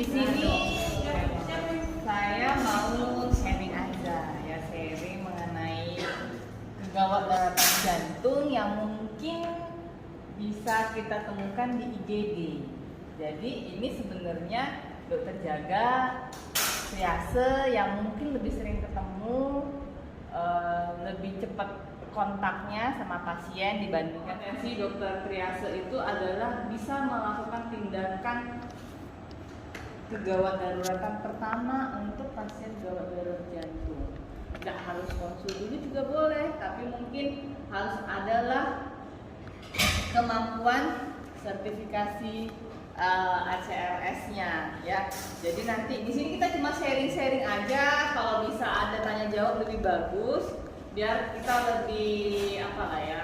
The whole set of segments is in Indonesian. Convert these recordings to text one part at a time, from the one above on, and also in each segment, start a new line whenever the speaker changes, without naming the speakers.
sini saya mau sharing aja ya, sharing mengenai gawat daratan jantung yang mungkin bisa kita temukan di IGD. Jadi ini sebenarnya dokter jaga triase yang mungkin lebih sering ketemu, lebih cepat kontaknya sama pasien dibandingkan si dokter triase itu adalah bisa melakukan tindakan kegawat daruratan pertama untuk pasien gawat darurat jantung. Tidak harus konsul dulu juga boleh, tapi mungkin harus adalah kemampuan sertifikasi ACLS-nya ya. Jadi nanti di sini kita cuma sharing-sharing aja. Kalau bisa ada tanya jawab lebih bagus, biar kita lebih apa lah ya,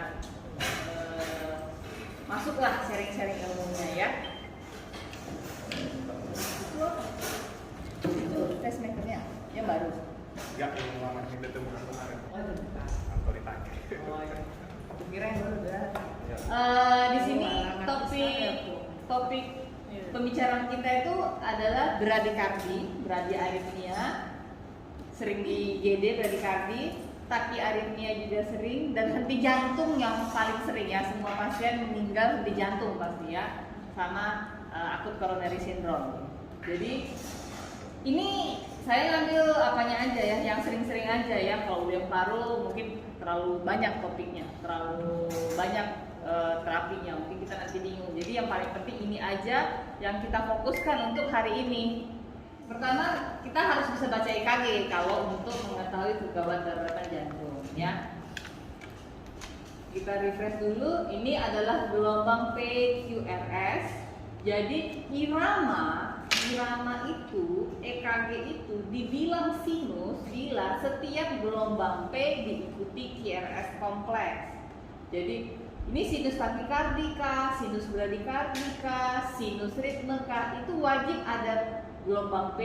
masuklah sharing-sharing ilmunya ya. Itu pacemakernya yang baru.
Enggak, yang lama kita temukan kemarin.
Oh,
ditanya.
Kira yang baru udah. Di sini topik pembicaraan kita itu adalah bradikardi, bradiaritmia, sering di GD bradikardi, takiaritmia juga sering, dan henti jantung yang paling sering ya. Semua pasien meninggal henti jantung pasti ya, sama akut coronary syndrome. Jadi ini saya ngambil apanya aja ya, yang sering-sering aja ya. Kalau udah paru mungkin terlalu banyak topiknya, terlalu banyak terapinya, mungkin kita nanti bingung. Jadi yang paling penting ini aja yang kita fokuskan untuk hari ini. Pertama, kita harus bisa baca EKG kalau untuk mengetahui kegawat daruratan jantung ya. Kita refresh dulu. Ini adalah gelombang PQRS. Jadi irama itu, EKG itu dibilang sinus bila setiap gelombang P diikuti QRS kompleks. Jadi ini sinus takikardika, sinus bradikardika, sinus ritmeka, itu wajib ada gelombang P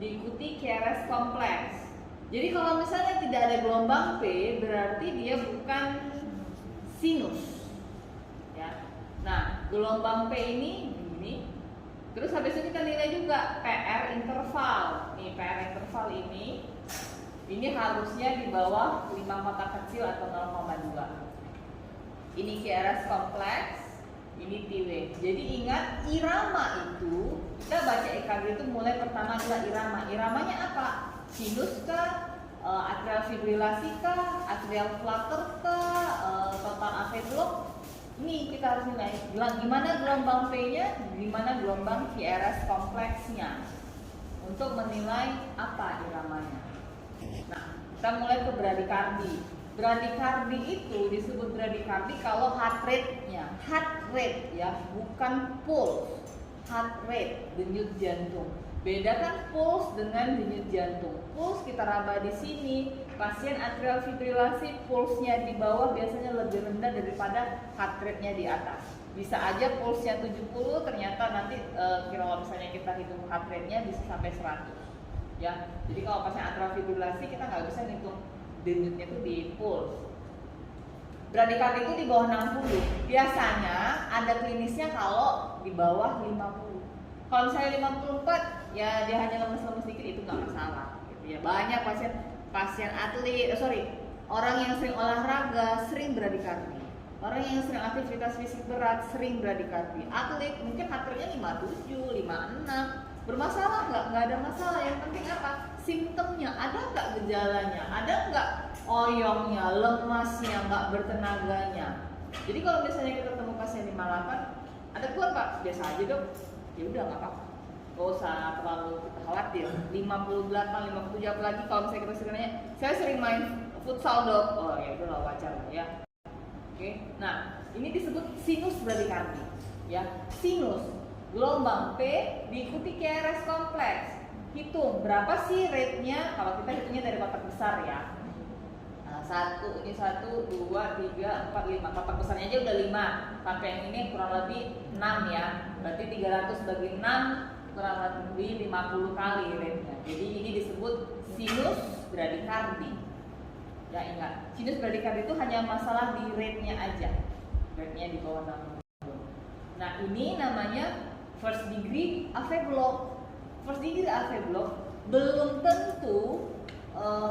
diikuti QRS kompleks. Jadi kalau misalnya tidak ada gelombang P, berarti dia bukan sinus ya. Nah, gelombang P ini. Terus habis itu kita nilai juga PR interval. Nih PR interval ini harusnya di bawah 5 kotak kecil atau 0,2. Ini QRS kompleks, ini T-wave. Jadi ingat irama itu, kita baca EKG itu mulai pertama adalah irama. Iramanya apa? Sinus kah? Atrial fibrilasi kah? Atrial flutter kah? Total AV block? Ini kita harus nilai gimana gelombang P-nya, gimana gelombang QRS kompleksnya untuk menilai apa iramanya. Nah, kita mulai ke bradikardi. Bradikardi itu disebut bradikardi kalau heart rate-nya, heart rate ya, bukan pulse. Heart rate, denyut jantung. Bedakan pulse dengan denyut jantung. Pulse kita raba di sini. Pasien atrial fibrilasi pulsnya di bawah biasanya lebih rendah daripada heart rate-nya di atas. Bisa aja pulsnya 70, ternyata nanti kalau misalnya kita hitung heart rate-nya bisa sampai 100. Ya. Jadi kalau pasien atrial fibrilasi kita nggak bisa ngitung denyutnya itu di pulse. Bradikardi itu di bawah 60. Biasanya ada klinisnya kalau di bawah 50. Kalau misalnya 54, ya dia hanya lemes-lemes dikit, itu nggak masalah. Gitu ya. Banyak pasien atlet, orang yang sering olahraga sering bradikardi. Orang yang sering aktivitas fisik berat sering bradikardi. Atlet mungkin heart rate-nya 57, 56. Bermasalah nggak? Nggak ada masalah. Yang penting apa? Simptomnya, ada nggak gejalanya? Ada nggak oyongnya, lemasnya, nggak bertenaganya? Jadi kalau misalnya kita ketemu pasien 58, ada keluar Pak? Biasa aja dok. Ya udah nggak apa-apa. Gak usah terlalu khawatir. 58, 57 apalagi kalau misalnya kita sering nanya, saya sering main futsal dok. Oh ya udah wajar lah ya. Oke. Nah, ini disebut sinus bradikardi. Ya, sinus gelombang P diikuti QRS kompleks. Hitung berapa sih rate-nya? Kalau kita hitungnya dari kotak besar ya. Nah, 1, 2, 3, 4, 5. Kotak besarnya aja udah 5. Sampai yang ini kurang lebih 6 ya. Berarti 300 bagi 6 kurang lebih 50 kali rate-nya. Jadi ini disebut sinus bradikardi. Ya ingat, sinus bradikardi itu hanya masalah di rate-nya aja. Rate-nya di bawah 60. Nah, ini namanya first degree AV block. first degree AV block belum tentu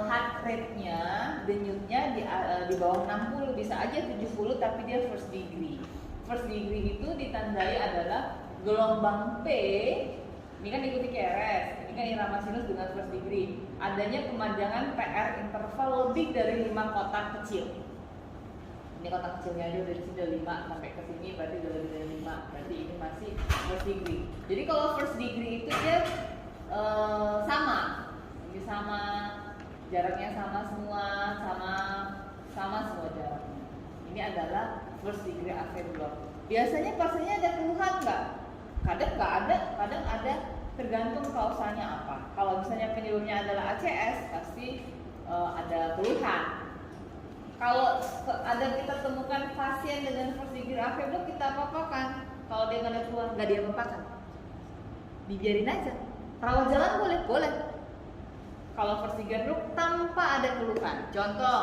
heart rate-nya, denyutnya di bawah 60, bisa aja 70 tapi dia first degree. First degree itu ditandai adalah gelombang P, ini kan ikuti QRS, ini kan irama sinus dengan first degree. Adanya kemanjangan PR interval lebih dari 5 kotak kecil. Ini kotak kecilnya aja dari sini udah 5 sampai ke sini berarti udah lebih dari 5. Berarti ini masih first degree. Jadi kalau first degree itu dia sama. Ini sama, jaraknya sama semua, sama semua jaraknya. Ini adalah first degree AV block. Biasanya pasiennya ada keluhan nggak? Kadang nggak ada, kadang ada, tergantung kausanya apa. Kalau misalnya penyebabnya adalah ACS, pasti ada keluhan. Kalau ada kita temukan pasien dengan first degree AV block, kita apa-apakan. Kalau dia nggak ada keluhan, nggak dia apa-apakan, dibiarin aja. Rawat jalan boleh. Kalau first degree block tanpa ada keluhan, contoh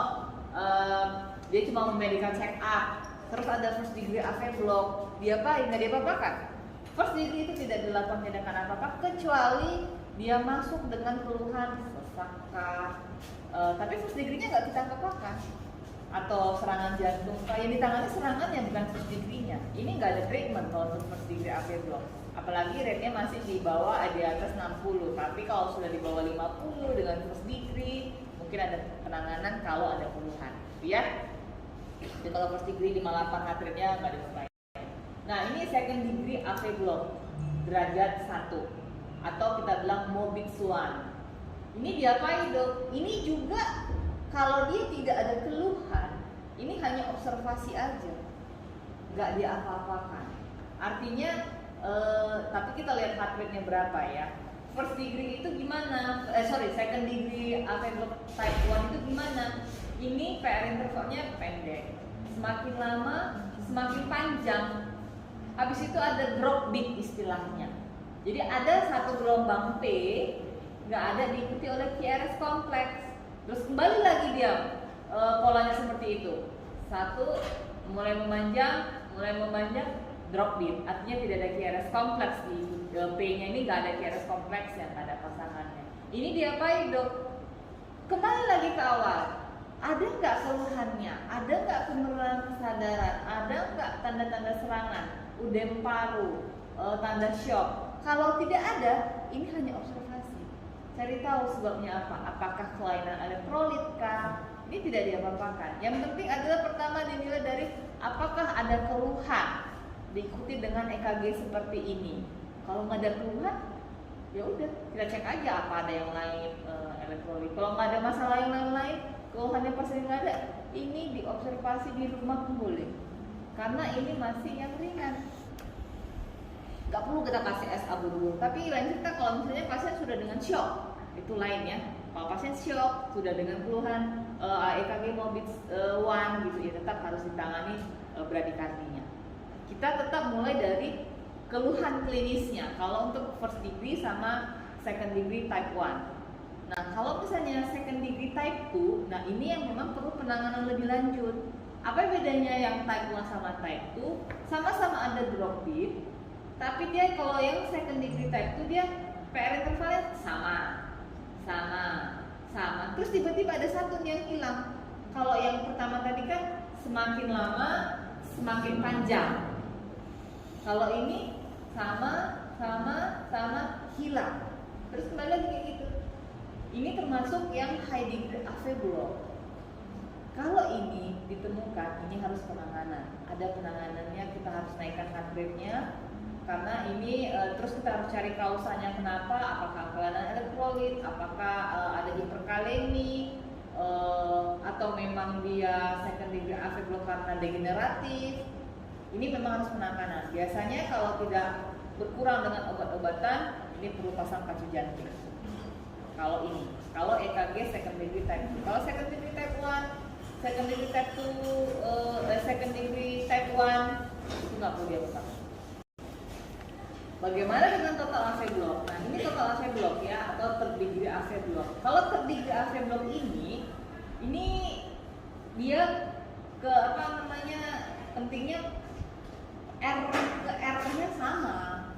dia cuma memedical check up, terus ada first degree AV block, dia apa? Nggak dia apa-apakan. First degree itu tidak dilakukan tindakan apa-apa kecuali dia masuk dengan keluhan sesak, tapi first degree-nya nggak kita apa-apakan. Atau serangan jantung, yang ditangani serangannya bukan first degree-nya. Ini nggak ada treatment kalau untuk first degree AV block. Apalagi rate-nya masih di bawah, di atas 60. Tapi kalau sudah di bawah 50 dengan first degree, mungkin ada penanganan kalau ada keluhan. Ya. Jadi kalau first degree 58 heart rate-nya nggak dipakai. Nah, ini second degree AV block derajat 1 atau kita bilang Mobitz 1. Ini diapain, Dok? Ini juga kalau dia tidak ada keluhan, ini hanya observasi aja, nggak diapa-apakan. Artinya, tapi kita lihat heart rate-nya berapa ya. First degree itu gimana? Second degree AV block type 1 itu gimana? Ini PR intervalnya pendek. Semakin lama, semakin panjang. Habis itu ada drop beat istilahnya. Jadi ada satu gelombang P, nggak ada diikuti oleh QRS kompleks. Terus kembali lagi dia polanya seperti itu. Satu mulai memanjang, drop beat. Artinya tidak ada QRS kompleks di P-nya ini, nggak ada QRS kompleks yang ada pasangannya. Ini diapain, Dok? Kembali lagi ke awal. Ada nggak keluhannya? Ada nggak penurunan kesadaran? Ada nggak tanda-tanda serangan? Udem paru, tanda shock? Kalau tidak ada, ini hanya observasi. Cari tahu sebabnya apa? Apakah kelainan elektrolit kah? Ini tidak diapa-apakan. Yang penting adalah pertama dinilai dari apakah ada keluhan, diikuti dengan EKG seperti ini. Kalau nggak ada keluhan, ya udah kita cek aja apa ada yang lain elektrolit. Kalau nggak ada masalah yang lain, keluhannya pasti nggak ada. Ini diobservasi di rumah pun boleh, karena ini masih yang ringan. Nggak perlu kita kasih SAB dulu. Tapi lain cerita kalau misalnya pasien sudah dengan shock, itu lain ya. Kalau pasien shock sudah dengan keluhan EKG Mobitz 1 gitu ya, tetap harus ditangani bradikardinya. Kita tetap mulai dari keluhan klinisnya. Kalau untuk first degree sama second degree type 1. Nah, kalau misalnya second degree type 2, nah ini yang memang perlu penanganan lebih lanjut. Apa bedanya yang type 1 sama type 2? Sama-sama ada drop beat, tapi dia kalau yang second degree type 2 dia PR intervalnya sama. Terus tiba-tiba ada satu yang hilang. Kalau yang pertama tadi kan semakin lama semakin panjang. Kalau ini sama hilang. Terus kembali lagi kayak gitu. Ini termasuk yang high degree AV block. Kalau ini ditemukan, ini harus penanganan. Ada penanganannya, kita harus naikkan heart rate-nya. Karena ini terus kita harus cari kausanya kenapa, apakah kelainan elektrolit, apakah ada hiperkalemi, atau memang dia second degree AV block karena degeneratif. Ini memang harus penanganan. Biasanya kalau tidak berkurang dengan obat-obatan, ini perlu pasang kacu jantung. Kalau ini, kalau EKG second degree type 2. Kalau second degree type 1, second degree type 2, second degree type 1 itu nggak perlu dilakukan. Bagaimana dengan total AV block? Nah, ini total AV block ya, atau third degree AV block. Kalau third degree AV block ini dia ke pentingnya R-nya sama.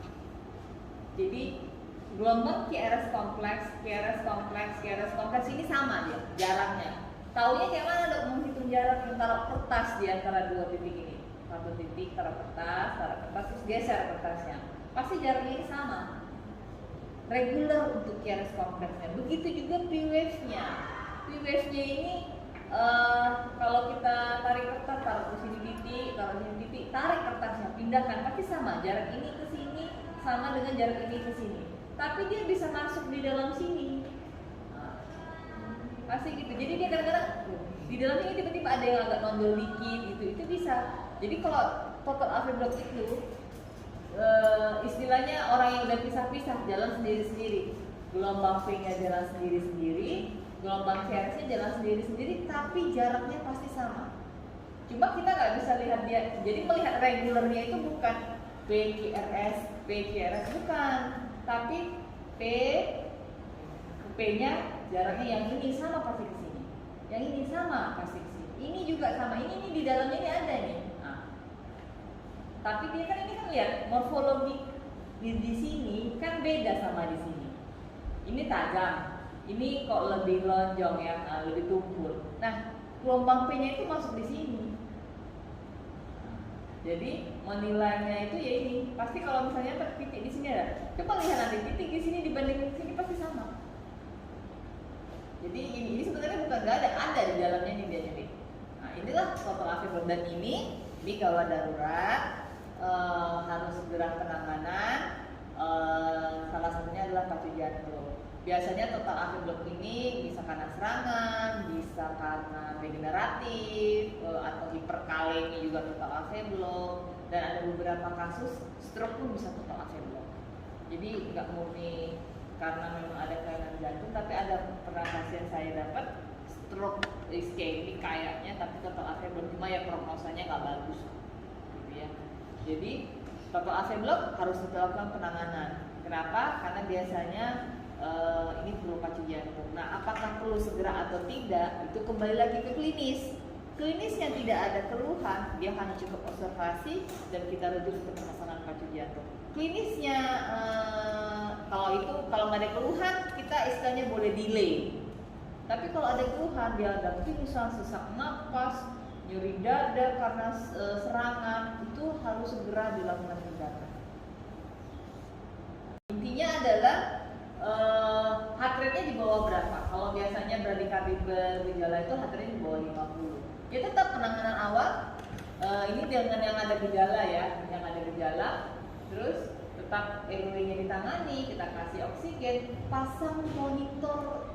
Jadi Gelombang QRS kompleks, QRS kompleks, QRS kompleks ini sama dia jaraknya. Taunya kayak mana dok menghitung jarak antara kertas di antara dua titik ini? Satu titik taruh kertas, terus geser kertasnya. Pasti jaraknya ini sama. Regular untuk QRS kompleksnya. Begitu juga P-wave-nya. P-wave-nya ini kalau kita tarik kertas, taruh di sini titik, taruh di sini titik, tarik kertasnya, pindahkan, pasti sama. Jarak ini ke sini sama dengan jarak ini ke sini. Tapi dia bisa masuk di dalam sini. Pasti gitu. Jadi dia kadang-kadang di dalam ini tiba-tiba ada yang agak nonjol dikit gitu. Itu bisa. Jadi kalau total AV block itu istilahnya orang yang udah pisah-pisah jalan sendiri-sendiri. Gelombang V-nya jalan sendiri-sendiri, gelombang QRS-nya jalan sendiri-sendiri, tapi jaraknya pasti sama. Cuma kita nggak bisa lihat dia. Jadi melihat regulernya itu bukan PQRS bukan, tapi P-nya jaraknya yang ini sama pasti ke sini, yang ini sama pasti ke sini, ini juga sama, ini di dalamnya ini ada nih. Nah, tapi dia kan ini kan lihat morfologi di sini kan beda sama di sini. Ini tajam, ini kok lebih lonjong ya, lebih tumpul. Nah, gelombang P-nya itu masuk di sini. Jadi menilainya itu ya ini pasti kalau misalnya titik di sini ada, coba lihat nanti titik di sini dibanding di sini pasti sama. Jadi ini sebenarnya bukan nggak ada di dalamnya ini dia jadi. Nah inilah total AV block dan ini di gawat darurat harus segera penanganan. Salah satunya adalah pacu jantung. Biasanya total AV block ini bisa karena serangan, bisa karena degeneratif, atau hiperkalemi juga total AV block, dan ada beberapa kasus stroke pun bisa total AV block. Jadi nggak murni karena memang ada kelainan jantung, tapi ada pernah pasien saya dapat stroke iskemik kayaknya, tapi total AV block, cuma ya prognosanya nggak bagus, gitu ya. Jadi total AV block harus dilakukan penanganan. Kenapa? Karena biasanya ini perlu pacu jantung. Nah, apakah perlu segera atau tidak? Itu kembali lagi ke klinis. Klinis yang tidak ada keluhan, dia hanya cukup observasi dan kita rujuk untuk pemasangan pacu jantung. Klinisnya kalau nggak ada keluhan, kita istilahnya boleh delay. Tapi kalau ada keluhan, dia ada pingsan, sesak napas, nyeri dada karena serangan, itu harus segera dilakukan tindakan. Intinya adalah heart rate-nya di bawah berapa? Kalau biasanya bradikardi bergejala itu heart rate di bawah 50. Ya tetap penanganan awal ini dengan yang ada gejala ya, yang ada gejala. Terus tetap airway-nya ditangani, kita kasih oksigen, pasang monitor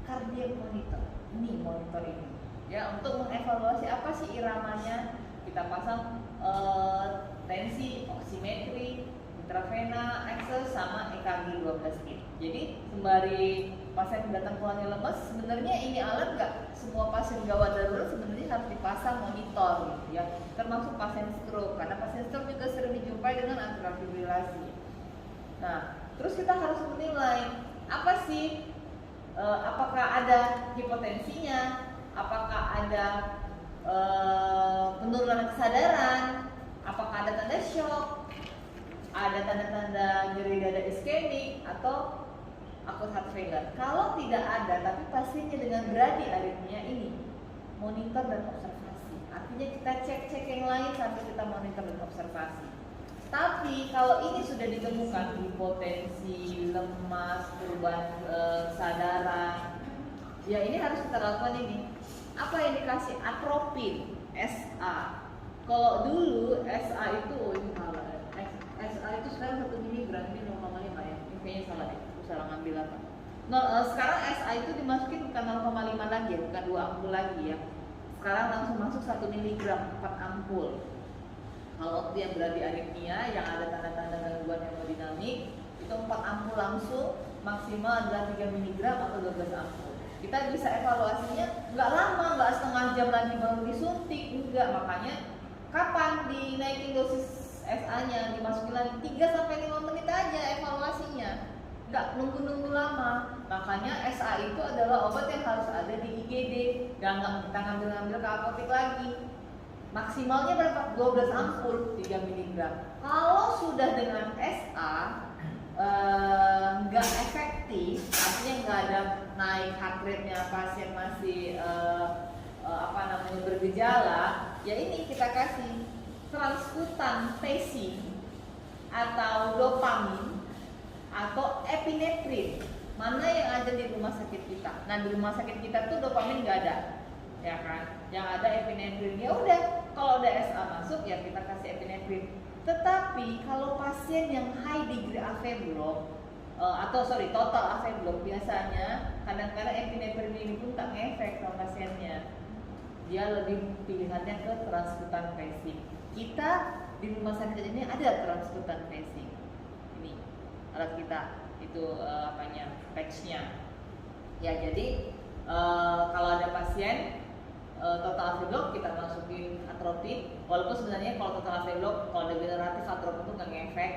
kardiak monitor. Ini monitor ini. Ya, untuk mengevaluasi apa sih iramanya, kita pasang tensi, oximetri, intravena, access sama EKG 12 kit. Jadi sembari pasien datang keluarnya lemes, sebenarnya ini alat nggak semua pasien gawat darurat sebenarnya harus dipasang monitor gitu ya. Termasuk pasien stroke, karena pasien stroke juga sering dijumpai dengan atrial fibrilasi. Nah, terus kita harus menilai apa sih, apakah ada hipotensinya, apakah ada penurunan kesadaran, apakah ada tanda shock, ada tanda-tanda nyeri dada iskemik atau akut heart failure. Kalau tidak ada, tapi pasiennya dengan bradiarrhythmia ini, monitor dan observasi. Artinya kita cek yang lain sampai kita monitor dan observasi. Tapi kalau ini sudah ditemukan hipotensi, lemas, perubahan kesadaran, ya ini harus kita lakukan ini. Apa yang dikasih? Atropin, SA. Kalau dulu SA itu ini salah. SA itu sekarang 1 mg ini 0,5 ya. Ini kayaknya salah deh. Aku salah ngambil apa. Sekarang SA itu dimasukin bukan 0,5 lagi ya, bukan 2 ampul lagi ya. Sekarang langsung masuk 1 mg 4 ampul. Kalau waktu yang bradiarrhythmia yang ada tanda-tanda gangguan hemodinamik itu 4 ampul langsung, maksimal adalah 3 mg atau 12 ampul. Kita bisa evaluasinya nggak lama, nggak setengah jam lagi baru disuntik, enggak. Makanya kapan dinaikin dosis SA-nya, dimasukin lagi 3-5 menit aja evaluasinya, nggak nunggu-nunggu lama. Makanya SA itu adalah obat yang harus ada di IGD, dan nggak kita ngambil ke apotek lagi. Maksimalnya berapa? 12 ampul 3 mg. Kalau sudah dengan SA, nggak efektif, artinya nggak ada naik heart rate-nya, pasien masih bergejala, ya ini kita kasih transkutan pacing atau dopamin atau epinefrin. Mana yang ada di rumah sakit kita? Nah, di rumah sakit kita tuh dopamin nggak ada, ya kan? Yang ada epinefrin. Ya udah, kalau ada SA masuk ya kita kasih epinefrin. Tetapi kalau pasien yang high degree AV block total AV block, biasanya kadang-kadang epinefrin ini pun tak ngefek sama pasiennya. Dia lebih pilihannya ke transkutan pacing. Kita di rumah sakit ini ada transkutan pacing. Ini alat kita itu patch-nya. Ya, jadi kalau ada pasien total AV block kita masukin atropin, walaupun sebenarnya kalau total AV block kalau degeneratif atropin itu nggak ngefek,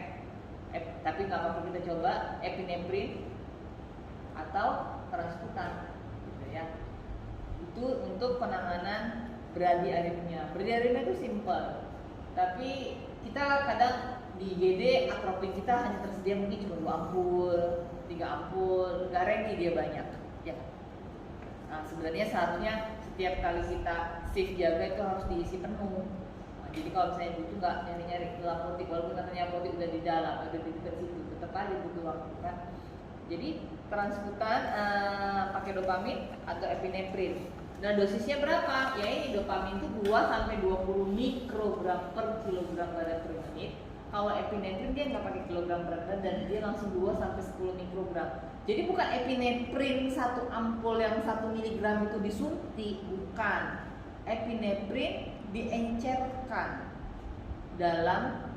tapi nggak apa-apa kita coba epinefrin atau transkutan, gitu ya. Itu untuk penanganan bradiaritmia. Bradiaritmia itu simple, tapi kita kadang di IGD atropin kita hanya tersedia mungkin cuma 2 ampul, 3 ampul, nggak ready dia banyak, ya. Nah, sebenarnya seharusnya setiap kali kita shift jaga itu harus diisi penuh. Nah, jadi kalau misalnya butuh nggak nyari-nyari ke apotik, walaupun katanya apotik udah di dalam, ada di dekat situ, tetap aja butuh waktu kan. Jadi transkutan pakai dopamin atau epinefrin. Nah, dosisnya berapa? Ya ini dopamin itu 2 sampai 20 mikrogram per kilogram badan per menit. Kalau epinefrin dia nggak pakai kilogram berat badan, dia langsung 2 sampai 10 mikrogram. Jadi bukan epinefrin 1 ampul yang 1 miligram itu disuntik, bukan. Epinefrin diencerkan dalam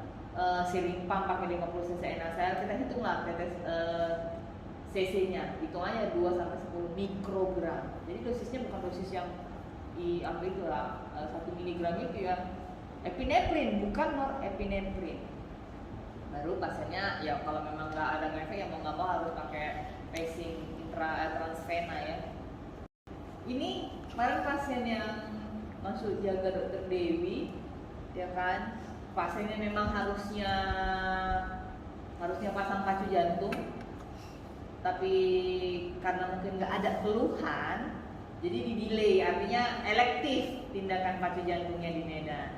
siring pump pakai 50 cc NaCl. Kita hitunglah tetes cc-nya, hitungannya 2 sampai 10 mikrogram. Jadi dosisnya bukan dosis yang diambil itu lah, 1 miligram itu ya epinefrin, bukan norepinefrin. Baru pasiennya ya kalau memang nggak ada ngefek ya mau nggak mau harus pakai pacing transvena ya. Ini kemarin pasien yang masuk jaga dokter Dewi, ya kan, pasiennya memang harusnya pasang pacu jantung, tapi karena mungkin nggak ada keluhan, jadi di delay, artinya elektif tindakan pacu jantungnya di Medan.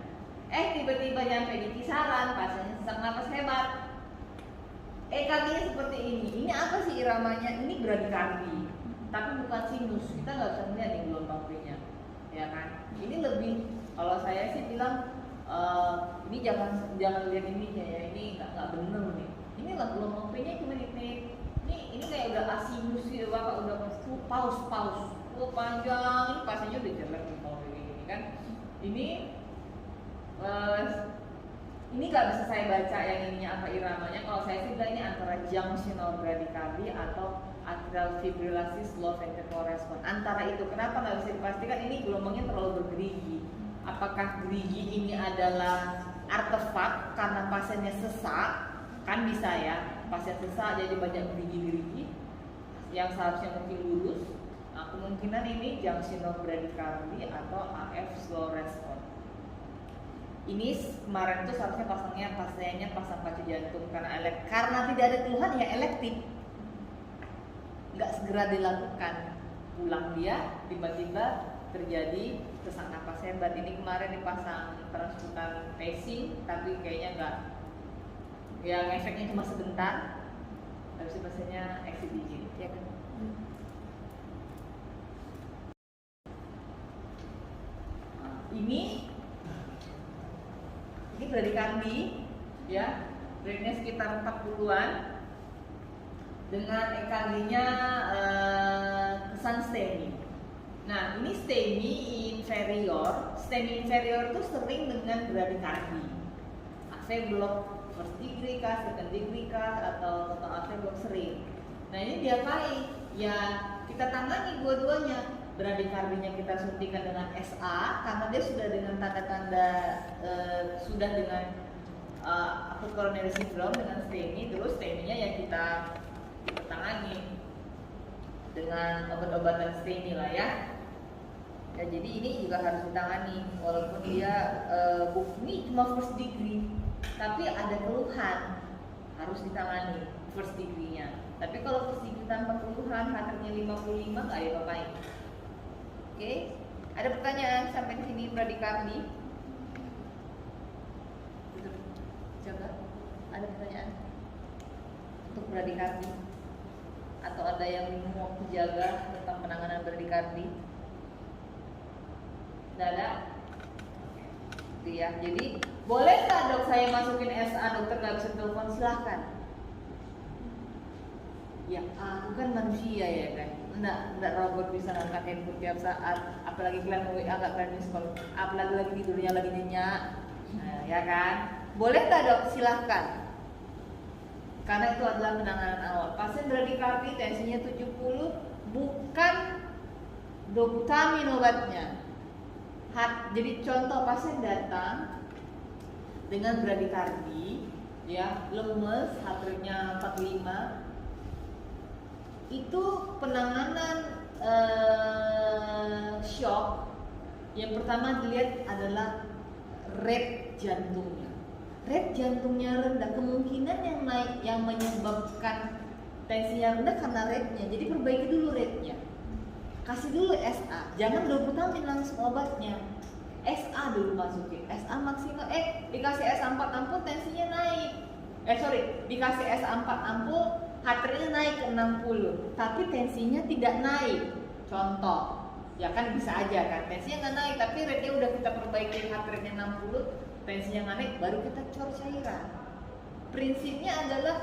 Tiba-tiba nyampe di kisaran, pasiennya sesak napas hebat. EKG-nya seperti ini. Ini apa sih iramanya? Ini bradikardi, tapi bukan sinus. Kita nggak bisa melihat nih gelombang V-nya, ya kan? Ini lebih, kalau saya sih bilang ini jangan lihat ininya ya. Ini nggak bener nih. Ini lah gelombang V-nya cuma ini kayak udah asinus gitu, bapak udah paus. Panjang, ini pasiennya udah jelek nih kalau kayak gini kan. Ini nggak bisa saya baca yang ininya apa iramanya. Kalau saya sih bilang ini antara junctional bradycardy atau atrial fibrillasi slow ventricular response. Antara itu, kenapa nggak bisa dipastikan? Ini gelombangnya terlalu bergerigi. Apakah gerigi ini adalah artefak karena pasiennya sesak? Kan bisa ya, pasien sesak jadi banyak gerigi-gerigi yang seharusnya mungkin lurus. Nah, kemungkinan ini junctional bradycardy atau AF slow response. Ini kemarin tuh seharusnya pasiennya pasang pacu jantung karena tidak ada keluhan ya elektif, nggak segera dilakukan, pulang dia tiba-tiba terjadi sesak napas hebat. Ini kemarin dipasang transkutan pacing tapi kayaknya nggak, yang efeknya cuma sebentar, habis itu pasiennya exit digit, ya kan? Ini bradikardi ya, rate-nya sekitar 40-an dengan EKG-nya kesan STEMI. Nah, ini STEMI inferior itu sering dengan bradikardi. AV block first degree kah, second degree kah, atau total AV block sering. Nah, ini diapain? Ya, kita tangani dua-duanya. Bradikardinya kita suntikan dengan SA karena dia sudah dengan tanda-tanda sudah dengan acute coronary syndrome dengan STEMI. Terus STEMI-nya yang kita tangani dengan obat-obatan STEMI lah ya. Ya, jadi ini juga harus ditangani walaupun dia ini cuma first degree tapi ada keluhan, harus ditangani. first degree-nya. Tapi kalau first degree tanpa keluhan, heart-nya 55 nggak ada apa-apain. Oke, ada pertanyaan sampai di sini bradikardi? Coba, ada pertanyaan untuk bradikardi? Atau ada yang bingung waktu jaga tentang penanganan bradikardi? Tidak ada? Itu ya. Jadi boleh nggak dok saya masukin SA, dokter nggak bisa telepon? Silahkan. Ya, aku kan manusia ya kan. Enggak robot bisa ngangkat handphone tiap saat. Apalagi kalian WA nggak kalian miss call. Apalagi lagi tidurnya lagi nyenyak. Nah, ya kan? Boleh nggak dok? Silahkan. Karena itu adalah penanganan awal. Pasien bradikardi tensinya 70, bukan doputamin obatnya. Jadi contoh pasien datang dengan bradikardi, ya lemes, heart rate-nya 45, itu penanganan shock. Yang pertama dilihat adalah rate jantungnya. Rate jantungnya rendah, kemungkinan yang menyebabkan tensinya rendah karena rate-nya. Jadi perbaiki dulu rate-nya. Kasih dulu SA, jangan doputamin langsung obatnya. SA dulu masukin. SA maksimal, dikasih SA 4 ampul tensinya naik. Dikasih SA 4 ampul heart rate-nya naik ke 60, tapi tensinya tidak naik. Contoh, ya kan bisa aja kan, tensinya nggak naik, tapi rate-nya udah kita perbaiki, heart rate-nya 60, tensinya nggak naik, baru kita cor cairan. Prinsipnya adalah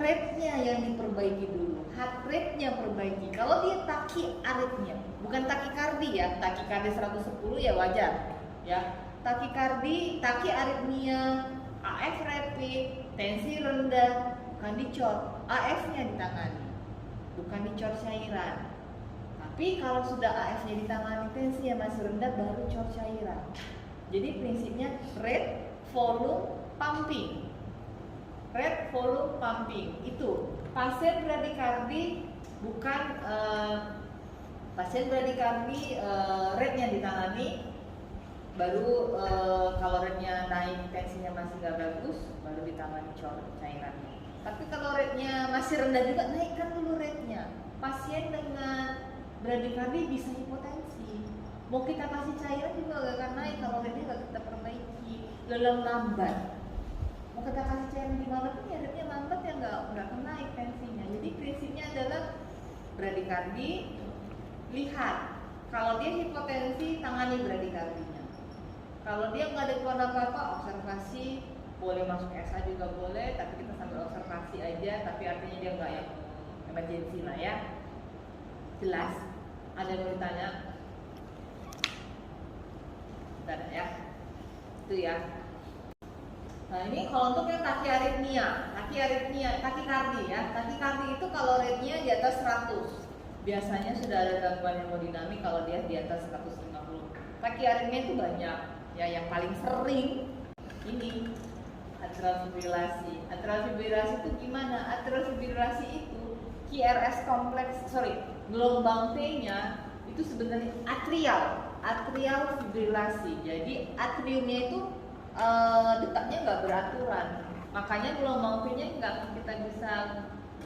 rate-nya yang diperbaiki dulu, heart rate-nya perbaiki. Kalau dia tachyarrhythmia, bukan takikardi ya, takikardi 110 ya wajar ya. Tachyarrhythmia, AF rapid, tensi rendah, bukan dicor, AF-nya ditangani, bukan dicor cairan. Tapi kalau sudah AF-nya ditangani, tensinya masih rendah, baru cor cairan. Jadi prinsipnya rate, volume, pumping. Rate, volume, pumping. Itu pasien bradikardi bukan pasien bradikardi rate-nya ditangani, baru kalau rate-nya naik, tensinya masih nggak bagus, baru ditangani cor cairannya. Tapi kalau rate-nya masih rendah juga, naikkan dulu rate-nya. Pasien dengan bradikardi bisa hipotensi. Mau kita kasih cairan juga gak akan naik kalau rate-nya gak kita perbaiki. Lelang lambat. Mau kita kasih cairan di mana pun ya rate-nya lambat ya nggak akan naik tensinya. Jadi prinsipnya adalah bradikardi, lihat. Kalau dia hipotensi, tangani bradikardinya. Kalau dia nggak ada keluhan apa-apa, observasi. Boleh masuk SA juga boleh, tapi kita sambil observasi aja. Tapi artinya dia nggak yang emergency lah ya. Jelas? Ada yang mau ditanya? Tidak ada ya? Itu ya. Nah ini kalau untuk yang tachyarrhythmia, takikardi ya. Takikardi itu kalau rate-nya di atas 100, biasanya sudah ada gangguan hemodinamik. Kalau dia di atas 150. Takiarrhythmia itu banyak. Ya yang paling sering ini atrial fibrilasi. Atrial fibrilasi itu gimana? Atrial fibrilasi itu QRS kompleks, gelombang V-nya itu sebenarnya atrial fibrilasi. Jadi atriumnya itu detaknya nggak beraturan. Makanya gelombang V-nya nggak kita bisa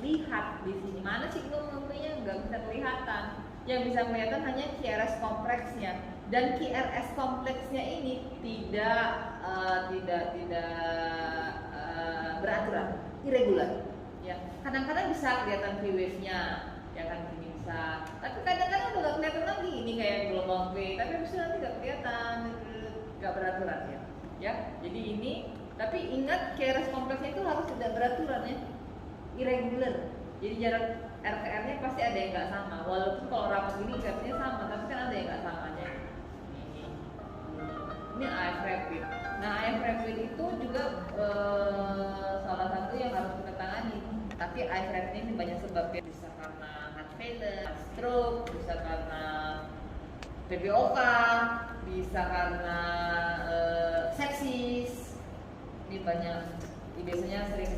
lihat di sini. Mana sih gelombang V-nya? Nggak bisa kelihatan. Yang bisa kelihatan hanya QRS kompleksnya. Dan QRS kompleksnya ini tidak beraturan, irregular. Ya, kadang-kadang bisa kelihatan free wave-nya, ya kan ini bisa. Tapi kadang-kadang udah nggak kelihatan lagi, ini kayak gelombang V. Tapi habis itu nanti nggak kelihatan, nggak beraturan ya. Ya, jadi ini. Tapi ingat QRS kompleksnya itu harus tidak beraturan ya, irregular. Jadi jarak RTR-nya pasti ada yang nggak sama. Walaupun kalau rapat ini grafiknya sama, tapi kan ada yang nggak samanya. Ini AF rapid. Nah AF rapid itu juga salah satu yang harus kita tangani. Tapi AF rapid ini banyak sebabnya. Bisa karena heart failure, stroke, bisa karena PPOK, bisa karena sepsis. Ini banyak. Biasanya sering